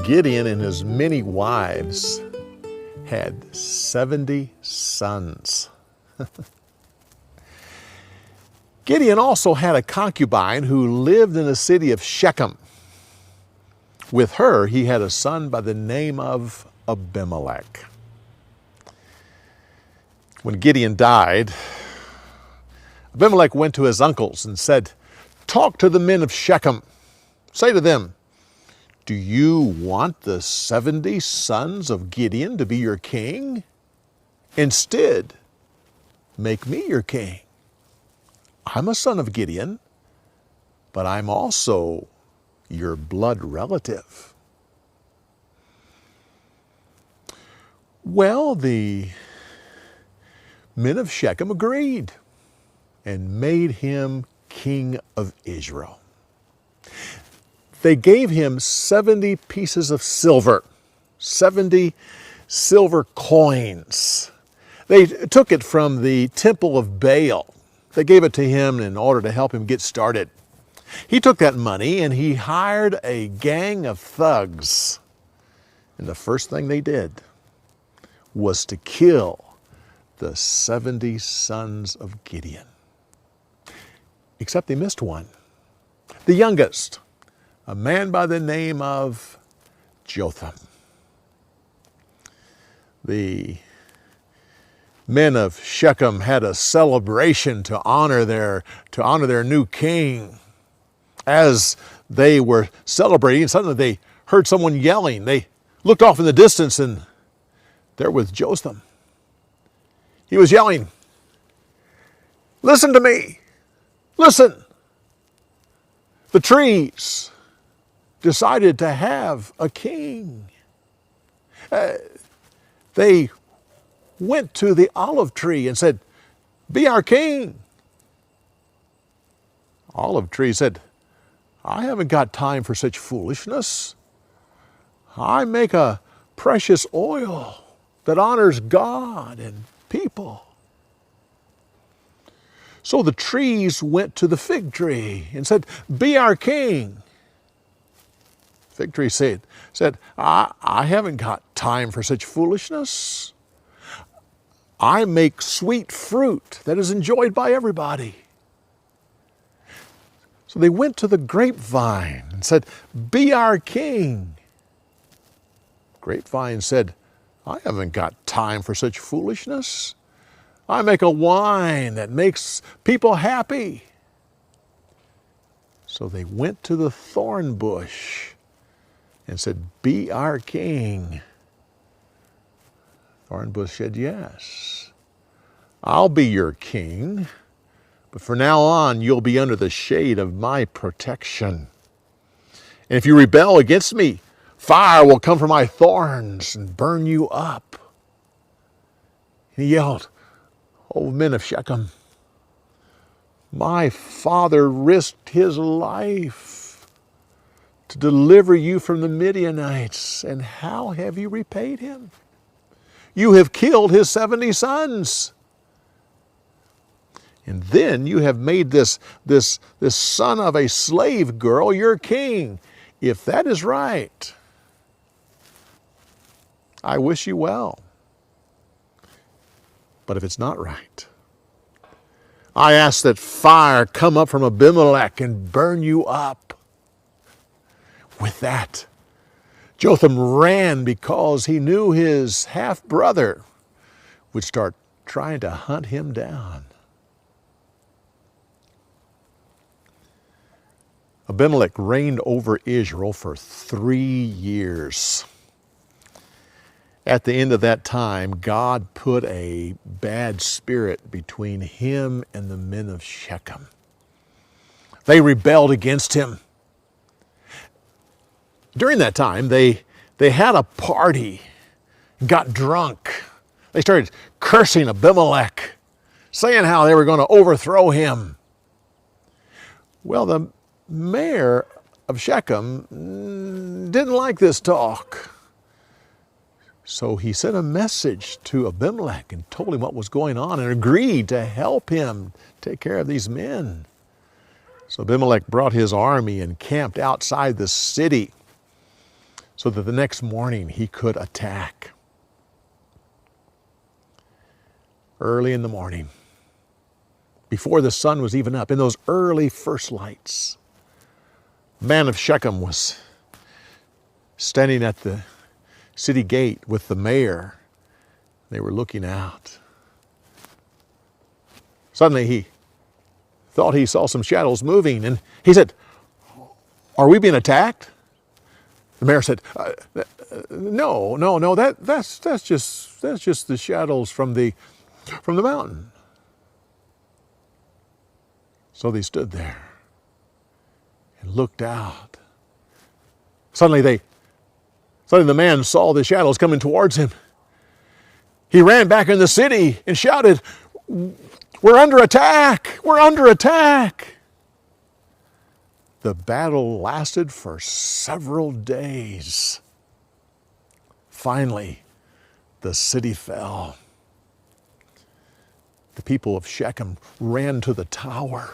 Gideon and his many wives had 70 sons. Gideon also had a concubine who lived in the city of Shechem. With her, he had a son by the name of Abimelech. When Gideon died, Abimelech went to his uncles and said, "Talk to the men of Shechem. Say to them, do you want the 70 sons of Gideon to be your king? Instead, make me your king. I'm a son of Gideon, but I'm also your blood relative." Well, the men of Shechem agreed and made him king of Israel. They gave him 70 pieces of silver, 70 silver coins. They took it from the temple of Baal. They gave it to him in order to help him get started. He took that money and he hired a gang of thugs. And the first thing they did was to kill the 70 sons of Gideon. Except they missed one. The youngest, a man by the name of Jotham. The men of Shechem had a celebration to honor their new king. As they were celebrating, suddenly they heard someone yelling. They looked off in the distance, and there was Jotham. He was yelling, "Listen to me! Listen! The trees decided to have a king." They went to the olive tree and said, "Be our king." Olive tree said, "I haven't got time for such foolishness. I make a precious oil that honors God and people." So the trees went to the fig tree and said, "Be our king." Fig tree said, I haven't got time for such foolishness. I make sweet fruit that is enjoyed by everybody. So they went to the grapevine and said, "Be our king." Grapevine said, "I haven't got time for such foolishness. I make a wine that makes people happy." So they went to the thorn bush and said, "Be our king." Thorn bush said, "Yes, I'll be your king, but from now on you'll be under the shade of my protection. And if you rebel against me, fire will come from my thorns and burn you up." And he yelled, "O men of Shechem, my father risked his life to deliver you from the Midianites, and how have you repaid him? You have killed his 70 sons. And then you have made this son of a slave girl your king. If that is right, I wish you well. But if it's not right, I ask that fire come up from Abimelech and burn you up." With that, Jotham ran because he knew his half-brother would start trying to hunt him down. Abimelech reigned over Israel for 3 years. At the end of that time, God put a bad spirit between him and the men of Shechem. They rebelled against him. During that time, they had a party, got drunk. They started cursing Abimelech, saying how they were going to overthrow him. Well, the mayor of Shechem didn't like this talk. So he sent a message to Abimelech and told him what was going on and agreed to help him take care of these men. So Abimelech brought his army and camped outside the city. so that the next morning he could attack. Early in the morning, before the sun was even up, in those early first lights, the man of Shechem was standing at the city gate with the mayor. They were looking out. Suddenly he thought he saw some shadows moving, and he said, "Are we being attacked?" The mayor said, "No, that's just the shadows from the mountain." So they stood there and looked out. Suddenly the man saw the shadows coming towards him. He ran back in the city and shouted, "We're under attack! We're under attack!" The battle lasted for several days. Finally, the city fell. The people of Shechem ran to the tower.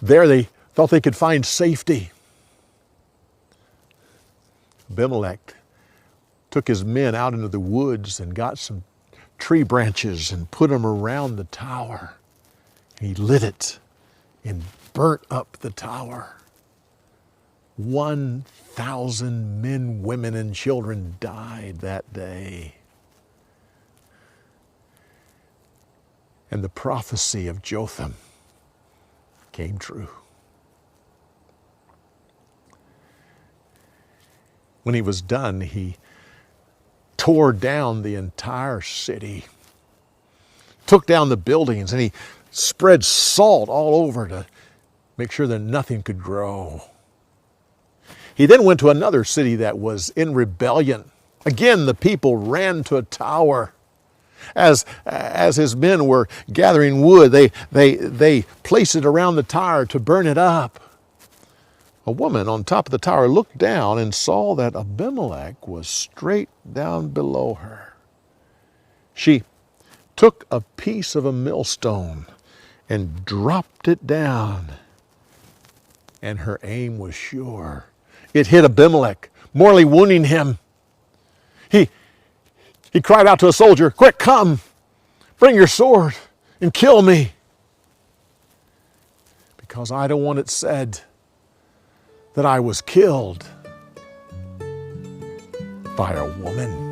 There they thought they could find safety. Abimelech took his men out into the woods and got some tree branches and put them around the tower. He lit it and burnt up the tower. 1,000 men, women, and children died that day. And the prophecy of Jotham came true. When he was done, he tore down the entire city, took down the buildings, and he spread salt all over to make sure that nothing could grow. He then went to another city that was in rebellion. Again, the people ran to a tower. As his men were gathering wood, they placed it around the tower to burn it up. A woman on top of the tower looked down and saw that Abimelech was straight down below her. She took a piece of a millstone and dropped it down, and her aim was sure. It hit Abimelech, mortally wounding him. He cried out to a soldier, "Quick, come, bring your sword and kill me, because I don't want it said that I was killed by a woman."